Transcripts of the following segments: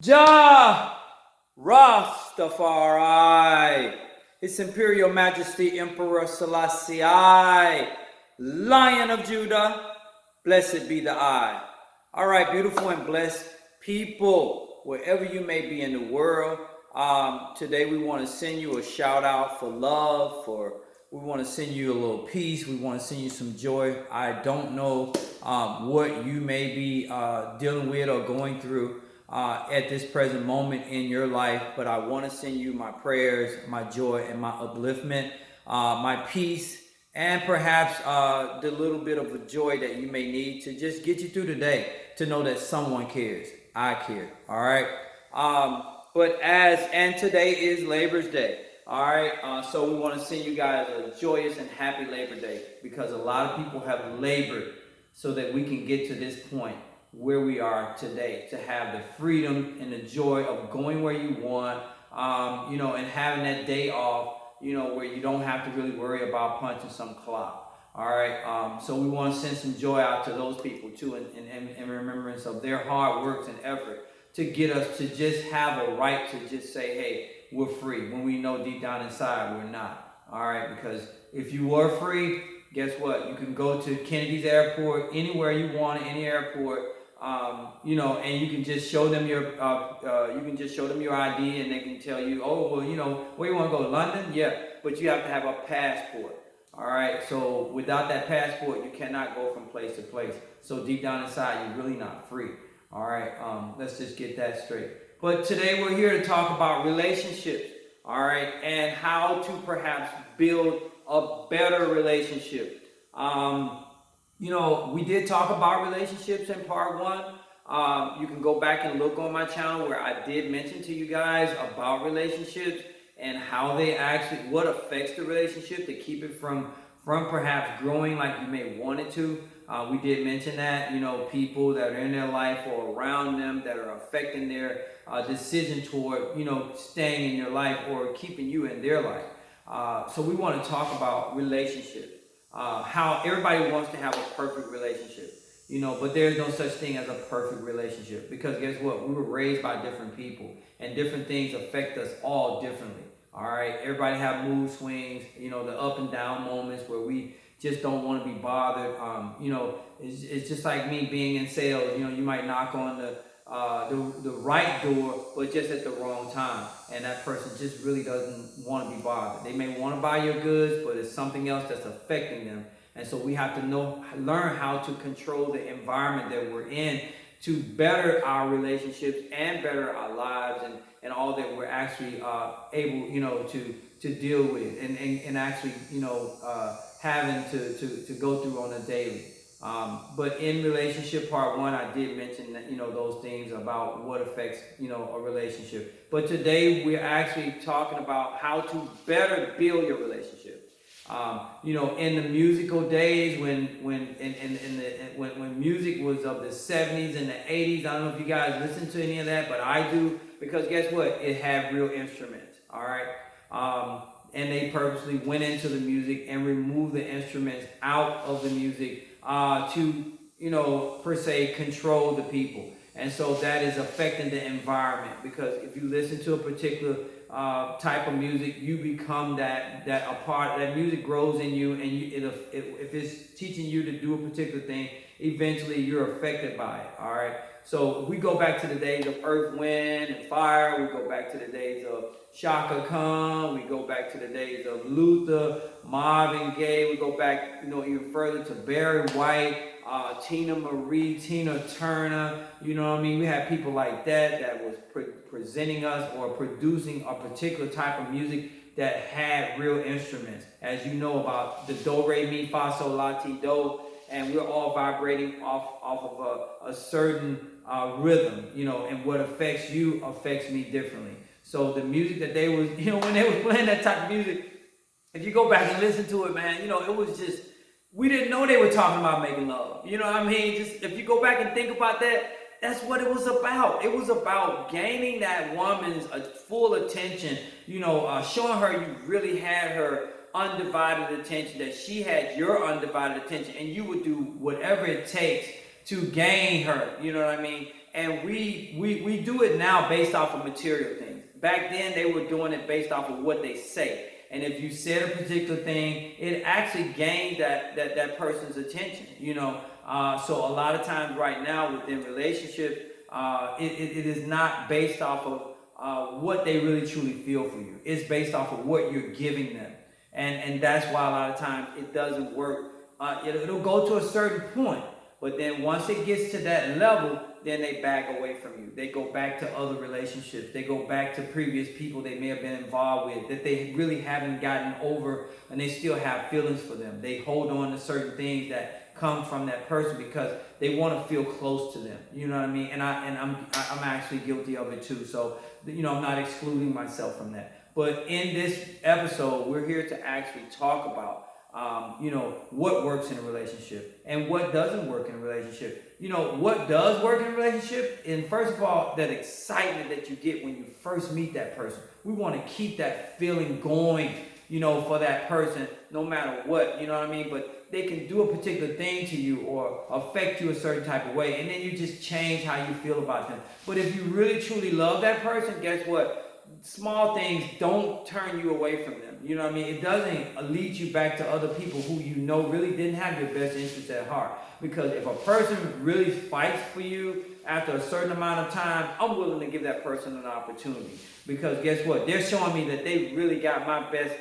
Jah Rastafari, His Imperial Majesty Emperor Selassie I, Lion of Judah, blessed be the I. All right, beautiful and blessed people, wherever you may be in the world, today we want to send you a shout out for love, we want to send you a little peace. We want to send you some joy. I don't know what you may be dealing with or going through at this present moment in your life, but I want to send you my prayers, my joy, and my upliftment, my peace, and perhaps the little bit of a joy that you may need to just get you through the day, to know that someone cares. I care. All right. And today is Labor's Day. All right. So we want to send you guys a joyous and happy Labor Day, because a lot of people have labored so that we can get to this point where we are today, to have the freedom and the joy of going where you want, and having that day off, where you don't have to really worry about punching some clock. All right. So we want to send some joy out to those people too, in remembrance of their hard works and effort to get us to just have a right to just say, hey, we're free, when we know deep down inside we're not. All right. Because if you were free, guess what? You can go to Kennedy's Airport, anywhere you want, any airport, and you can just show them your ID, and they can tell you, oh, well, where you want to go, London? Yeah, but you have to have a passport. All right, so without that passport, you cannot go from place to place. So deep down inside, you're really not free. All right, let's just get that straight. But today we're here to talk about relationships. All right, and how to perhaps build a better relationship. We did talk about relationships in part one. You can go back and look on my channel where I did mention to you guys about relationships and how they actually, what affects the relationship to keep it from perhaps growing like you may want it to. We did mention that, people that are in their life or around them that are affecting their decision toward, staying in your life or keeping you in their life. So we want to talk about relationships. How everybody wants to have a perfect relationship, but there's no such thing as a perfect relationship, because guess what? We were raised by different people, and different things affect us all differently. All right, everybody have mood swings, the up and down moments where we just don't want to be bothered. It's just like me being in sales. You might knock on the right door, but just at the wrong time, and that person just really doesn't want to be bothered. They may want to buy your goods, but it's something else that's affecting them. And so we have to learn how to control the environment that we're in to better our relationships and better our lives, and all that we're actually able, to deal with and actually, having to go through on a daily. But in relationship part one, I did mention that, those things about what affects, a relationship. But today we're actually talking about how to better build your relationship. In the musical days, when music was of the 70s and the 80s, I don't know if you guys listen to any of that, but I do, because guess what? It had real instruments. All right. And they purposely went into the music and removed the instruments out of the music to, per se, control the people. And so that is affecting the environment, because if you listen to a particular type of music, you become that music grows in you, and if it's teaching you to do a particular thing, eventually you're affected by it. All right. So we go back to the days of Earth, Wind, and Fire. We go back to the days of Shaka Khan. We go back to the days of Luther, Marvin Gaye. We go back, even further to Barry White, Tina Marie, Tina Turner. We had people like that was presenting us or producing a particular type of music that had real instruments. As you know about the do, re, mi, fa, sol, la, ti, do, and we're all vibrating off of a certain rhythm, and what affects you affects me differently. So the music that they was, when they was playing that type of music, if you go back and listen to it, man, it was just, we didn't know they were talking about making love. You know what I mean? Just if you go back and think about that, that's what it was about. It was about gaining that woman's full attention, showing her you really had her undivided attention, that she had your undivided attention, and you would do whatever it takes to gain her, you know what I mean? And we do it now based off of material things. Back then, they were doing it based off of what they say. And if you said a particular thing, it actually gained that person's attention, So a lot of times right now within relationships, it is not based off of what they really truly feel for you. It's based off of what you're giving them. And that's why a lot of times it doesn't work. It'll go to a certain point. But then once it gets to that level, then they back away from you. They go back to other relationships. They go back to previous people they may have been involved with that they really haven't gotten over, and they still have feelings for them. They hold on to certain things that come from that person because they want to feel close to them. You know what I mean? And I'm actually guilty of it too. So I'm not excluding myself from that. But in this episode, we're here to actually talk about what works in a relationship and what doesn't work in a relationship. What does work in a relationship? And first of all, that excitement that you get when you first meet that person. We want to keep that feeling going, for that person, no matter what, But they can do a particular thing to you or affect you a certain type of way, and then you just change how you feel about them. But if you really truly love that person, guess what? Small things don't turn you away from them. It doesn't lead you back to other people who really didn't have your best interests at heart. Because if a person really fights for you after a certain amount of time, I'm willing to give that person an opportunity. Because guess what? They're showing me that they really got my best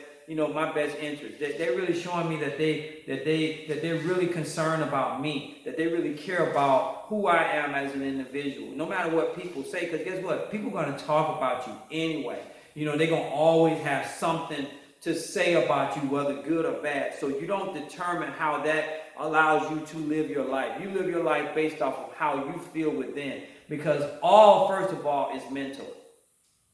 interest. They're really showing me that they're really concerned about me, that they really care about who I am as an individual, no matter what people say. Because guess what? People are going to talk about you anyway. They're going to always have something to say about you, whether good or bad. So you don't determine how that allows you to live your life. You live your life based off of how you feel within. Because first of all, is mental.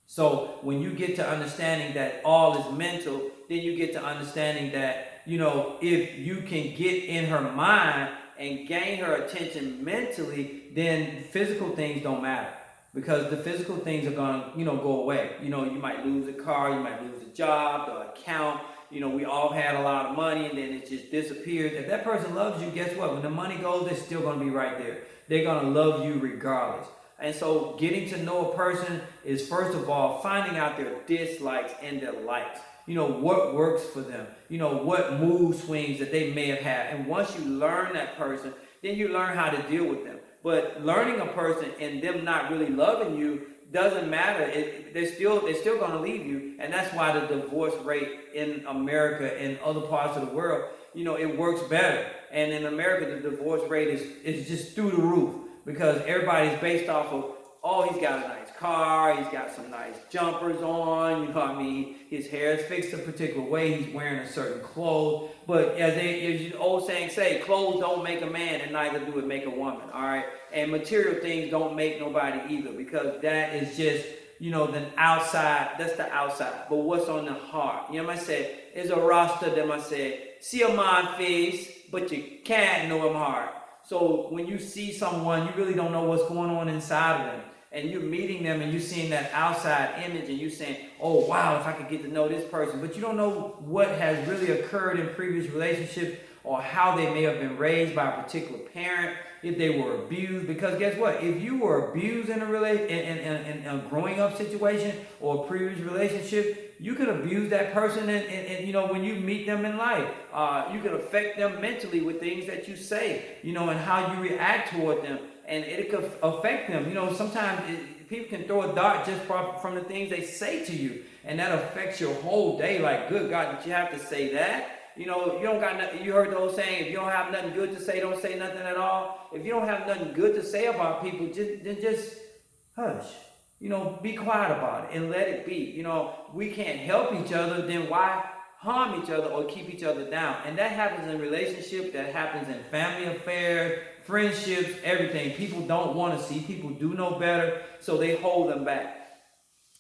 So when you get to understanding that all is mental, then you get to understanding that, if you can get in her mind and gain her attention mentally, then physical things don't matter. Because the physical things are going to, go away. You might lose a car, you might lose a job, the account. We all had a lot of money and then it just disappears. If that person loves you, guess what? When the money goes, they're still going to be right there. They're going to love you regardless. And so getting to know a person is, first of all, finding out their dislikes and their likes. What works for them. What mood swings that they may have had. And once you learn that person, then you learn how to deal with them. But learning a person and them not really loving you doesn't matter. They're still going to leave you. And that's why the divorce rate in America and other parts of the world, it works better. And in America, the divorce rate is just through the roof. Because everybody's based off of, he's got a nice car, he's got some nice jumpers on, his hair is fixed a particular way, he's wearing a certain clothes. But as the old saying say, clothes don't make a man and neither do it make a woman, all right? And material things don't make nobody either, because that is just, the outside, that's the outside. But what's on the heart? I said, it's a roster that I said, see a man face, but you can't know him heart. So when you see someone, you really don't know what's going on inside of them. And you're meeting them and you're seeing that outside image and you're saying, oh, wow, if I could get to know this person. But you don't know what has really occurred in previous relationships or how they may have been raised by a particular parent, if they were abused. Because guess what? If you were abused in a growing up situation or a previous relationship, you could abuse that person and when you meet them in life. You could affect them mentally with things that you say, and how you react toward them. And it could affect them. Sometimes people can throw a dart just from the things they say to you. And that affects your whole day. Like, good God, did you have to say that? You don't got nothing. You heard the old saying, if you don't have nothing good to say, don't say nothing at all. If you don't have nothing good to say about people, just hush. Be quiet about it and let it be. We can't help each other, then why harm each other or keep each other down? And that happens in relationships, that happens in family affairs, friendships, everything. People don't want to see. People do know better, so they hold them back.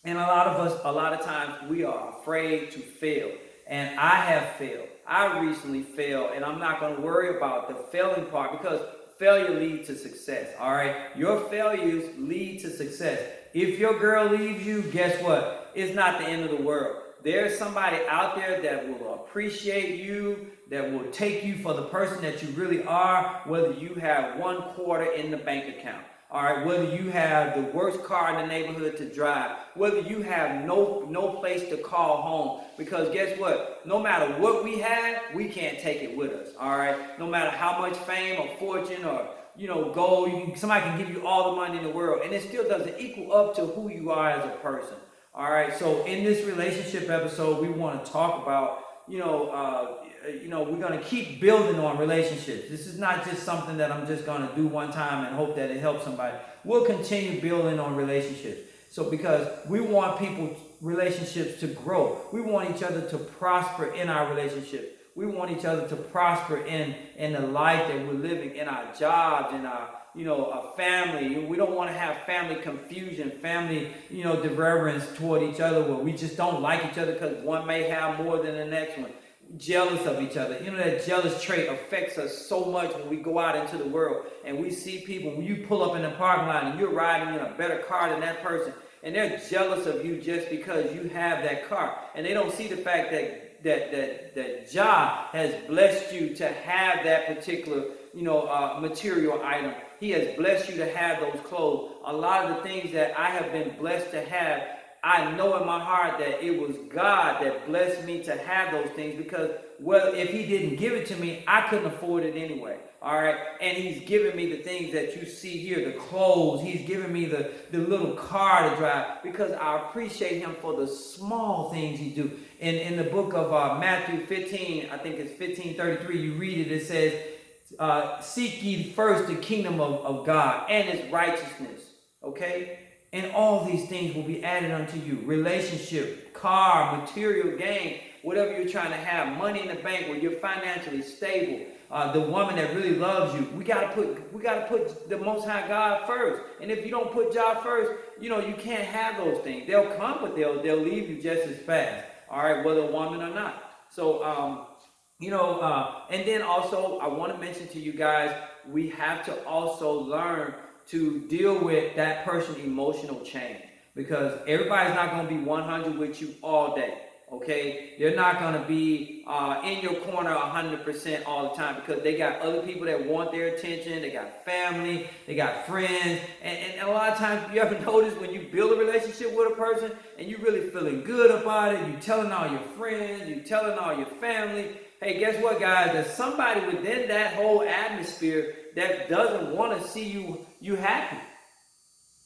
And a lot of times, we are afraid to fail. And I have failed. I recently failed, and I'm not going to worry about the failing part because failure leads to success, all right? Your failures lead to success. If your girl leaves you, guess what? It's not the end of the world. There's somebody out there that will appreciate you, that will take you for the person that you really are, whether you have 1 quarter in the bank account. All right, whether you have the worst car in the neighborhood to drive, whether you have no place to call home, because guess what? No matter what we have, we can't take it with us. All right, no matter how much fame or fortune or gold, somebody can give you all the money in the world, and it still doesn't equal up to who you are as a person. All right, so in this relationship episode, we want to talk about we're going to keep building on relationships. This is not just something that I'm just going to do one time and hope that it helps somebody. We'll continue building on relationships. So because we want relationships to grow. We want each other to prosper in our relationship. We want each other to prosper in the life that we're living, in our jobs, in our family. We don't want to have family confusion, family, divergence toward each other where we just don't like each other because one may have more than the next one. Jealous of each other. That jealous trait affects us so much when we go out into the world and we see people. When you pull up in the parking lot and you're riding in a better car than that person, and they're jealous of you just because you have that car, and they don't see the fact that Jah has blessed you to have that particular material item. He has blessed you to have those clothes. A lot of the things that I have been blessed to have, I know in my heart that it was God that blessed me to have those things, because if he didn't give it to me, I couldn't afford it anyway. All right. And he's given me the things that you see here, the clothes. He's given me the little car to drive, because I appreciate him for the small things he do. In the book of Matthew 15, I think it's 15:33, you read it, it says, seek ye first the kingdom of God and his righteousness. Okay. And all these things will be added unto you. Relationship, car, material gain, whatever you're trying to have, money in the bank where you're financially stable, the woman that really loves you. We gotta put the Most High God first. And if you don't put God first, you can't have those things. They'll come, but they'll leave you just as fast. All right, whether a woman or not. So and then also I want to mention to you guys, we have to also learn to deal with that person's emotional change, because everybody's not going to be 100 with you all day. Okay, they're not going to be in your corner 100% all the time, because they got other people that want their attention. They got family, they got friends, and a lot of times, you ever notice when you build a relationship with a person and you really feeling good about it, you telling all your friends, you telling all your family. Hey, guess what, guys? There's somebody within that whole atmosphere that doesn't want to see you happy.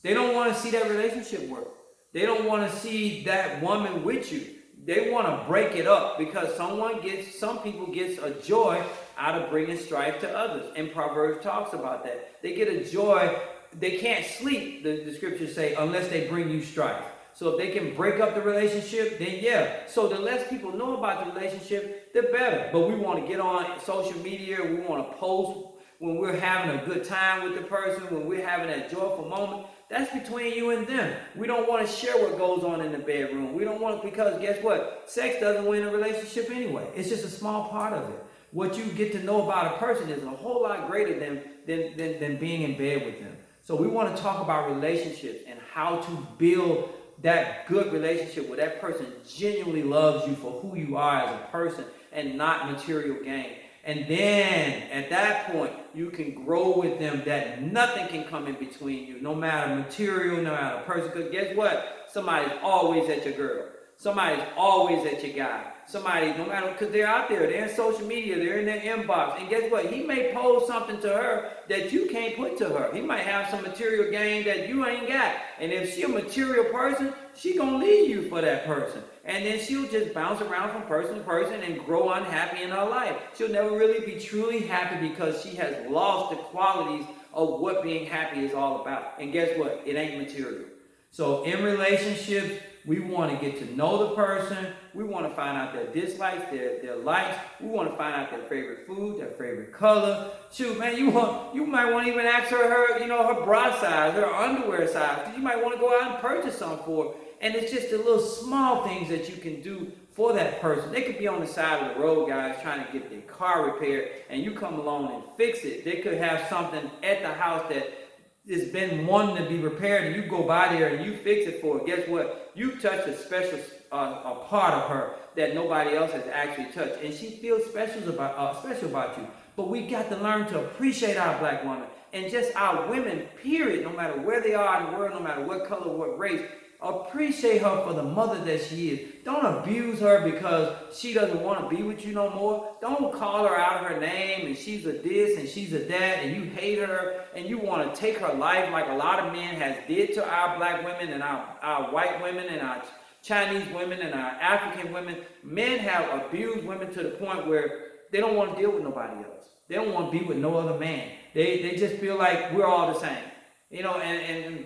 They don't want to see that relationship work. They don't want to see that woman with you. They want to break it up, because some people get a joy out of bringing strife to others. And Proverbs talks about that. They get a joy. They can't sleep, the scriptures say, unless they bring you strife. So if they can break up the relationship, then yeah. So the less people know about the relationship, the better. But we want to get on social media. We want to post when we're having a good time with the person, when we're having that joyful moment. That's between you and them. We don't want to share what goes on in the bedroom. We don't want, because guess what? Sex doesn't win a relationship anyway. It's just a small part of it. What you get to know about a person is a whole lot greater than being in bed with them. So we want to talk about relationships and how to build that good relationship where that person genuinely loves you for who you are as a person and not material gain. And then at that point, you can grow with them that nothing can come in between you, no matter material, no matter person. Because guess what? Somebody's always at your girl. Somebody's always at your guy. Somebody, no matter, because they're out there, they're in social media, they're in their inbox. And guess what? He may post something to her that you can't put to her. He might have some material gain that you ain't got. And if she's a material person, she gonna leave you for that person. And then she'll just bounce around from person to person and grow unhappy in her life. She'll never really be truly happy, because she has lost the qualities of what being happy is all about. And guess what? It ain't material. So in relationships, we want to get to know the person. We want to find out their dislikes, their likes. We want to find out their favorite food, their favorite color. Shoot, man, you might want to even ask her her bra size, her underwear size, because you might want to go out and purchase some for her. And it's just the little small things that you can do for that person. They could be on the side of the road, guys, trying to get their car repaired, and you come along and fix it. They could have something at the house that it's been wanting to be repaired, and you go by there and you fix it for her. Guess what? You touched a special a part of her that nobody else has actually touched, and she feels special about you. But we got to learn to appreciate our black women and just our women, period, no matter where they are in the world, no matter what color, what race. Appreciate her for the mother that she is. Don't abuse her because she doesn't want to be with you no more. Don't call her out of her name and she's a this and she's a that and you hate her and you want to take her life like a lot of men has did to our black women and our white women and our Chinese women and our African women. Men have abused women to the point where they don't want to deal with nobody else. They don't want to be with no other man. They just feel like we're all the same. And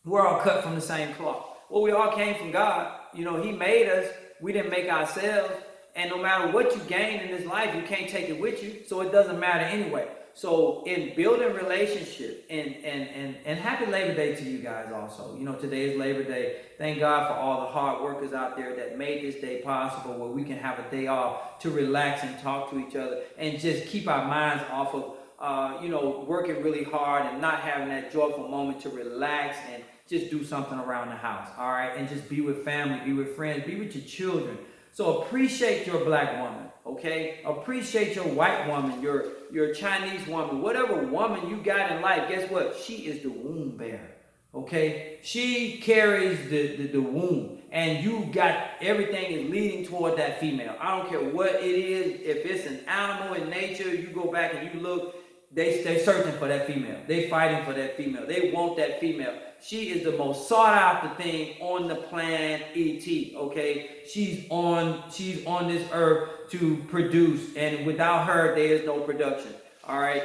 we're all cut from the same cloth. Well, we all came from God. He made us. We didn't make ourselves. And no matter what you gain in this life, you can't take it with you. So it doesn't matter anyway. So in building relationships, and happy Labor Day to you guys also. Today is Labor Day. Thank God for all the hard workers out there that made this day possible where we can have a day off to relax and talk to each other and just keep our minds off of, working really hard and not having that joyful moment to relax and just do something around the house, all right? And just be with family, be with friends, be with your children. So appreciate your black woman, okay? Appreciate your white woman, your Chinese woman, whatever woman you got in life. Guess what? She is the womb bearer, okay? She carries the womb, and you got everything is leading toward that female. I don't care what it is. If it's an animal in nature, you go back and you look, they searching for that female. They fighting for that female. They want that female. She is the most sought after thing on the planet ET, okay? She's on this earth to produce, and without her, there is no production, all right?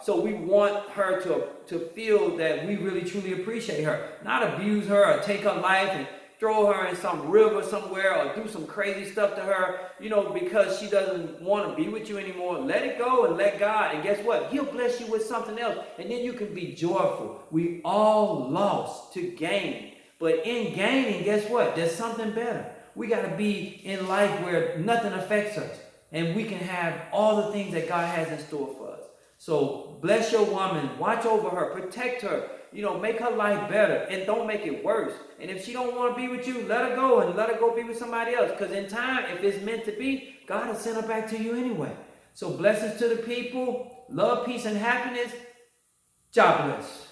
So we want her to feel that we really, truly appreciate her. Not abuse her or take her life and throw her in some river somewhere or do some crazy stuff to her, because she doesn't want to be with you anymore. Let it go and let God. And guess what? He'll bless you with something else. And then you can be joyful. We all lost to gain. But in gaining, guess what? There's something better. We got to be in life where nothing affects us. And we can have all the things that God has in store for us. So bless your woman. Watch over her. Protect her. Make her life better and don't make it worse. And if she don't want to be with you, let her go and let her go be with somebody else. Because in time, if it's meant to be, God will send her back to you anyway. So blessings to the people. Love, peace, and happiness. God bless.